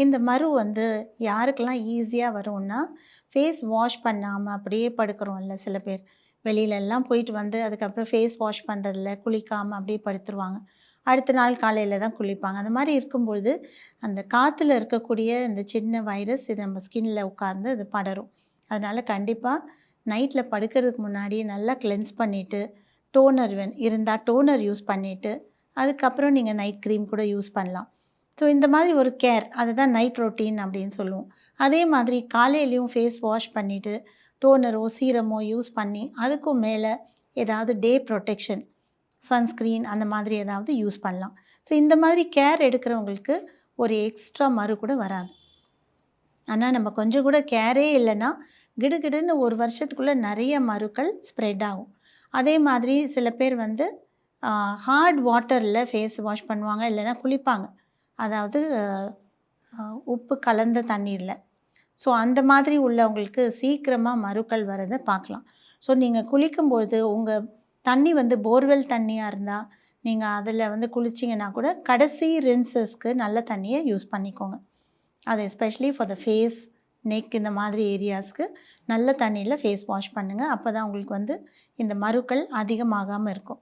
இந்த மரு வந்து யாருக்கெல்லாம் ஈஸியா வரும்னா, ஃபேஸ் வாஷ் பண்ணாம அப்படியே படுக்கிறோம்ல சில பேர். வெளியிலலாம் போயிட்டு வந்து அதுக்கப்புறம் ஃபேஸ் வாஷ் பண்றதில்ல, குளிக்காம அப்படியே படுத்துருவாங்க. அடுத்த நாள் காலையில தான் குளிப்பாங்க. அந்த மாரி இருக்கும்பொழுது, அந்த காத்துல இருக்கக்கூடிய இந்த சின்ன வைரஸ் இது நம்ம ஸ்கின்ல உட்கார்ந்து அது படரும். அதனால கண்டிப்பா நைட்ல படுக்கிறதுக்கு முன்னாடி நல்லா கிளென்ஸ் பண்ணிட்டு, டோனர் இருந்தா டோனர் யூஸ் பண்ணிட்டு, அதுக்கப்புறம் நீங்க நைட் கிரீம் கூட யூஸ் பண்ணலாம். ஸோ இந்த மாதிரி ஒரு கேர் அதுதான் நைட் ரொட்டீன் அப்படின்னு சொல்லுவோம். அதே மாதிரி காலையிலயும் ஃபேஸ் வாஷ் பண்ணிட்டு, டோனரோ, சீரமோ யூஸ் பண்ணி, அதுக்கும் மேல ஏதாவது டே புரொடெக்ஷன், சன்ஸ்கிரீன் அந்த மாதிரி ஏதாவது யூஸ் பண்ணலாம். ஸோ இந்த மாதிரி கேர் எடுக்கிறவங்களுக்கு ஒரு எக்ஸ்ட்ரா மரு கூட வராது. ஆனா நம்ம கொஞ்சம் கூட கேரே இல்லன்னா, கிடுகிடுன்னு 1 வருஷத்துக்குள்ள நெறைய மருக்கள் ஸ்ப்ரெட் ஆகும். அதே மாதிரி சில பேர் வந்து ஹார்ட் வாட்டர்ல ஃபேஸ் வாஷ் பண்ணுவாங்க, இல்லன்னா குளிப்பாங்க. அதாவது அ உப்பு கலந்த தண்ணீர்ல. ஸோ அந்த மாதிரி உள்ளவங்களுக்கு சீக்கிரமா மருக்கள் வரத பார்க்கலாம். ஸோ நீங்க குளிக்கும்பொழுது உங்க தண்ணி வந்து போர்வெல் தண்ணியா இருந்தா, நீங்க அதில வந்து குளிச்சீங்கன்னா கூட கடைசி ரின்ஸஸ்க்கு நல்ல தண்ணிய யூஸ் பண்ணிக்கோங்க. அது especially for the face, neck இந்த மாதிரி ஏரியாஸ்க்கு நல்ல தண்ணீல ஃபேஸ் வாஷ் பண்ணுங்க. அப்பதான் உங்களுக்கு வந்து இந்த மருக்கள் அதிகமாகாம இருக்கும்.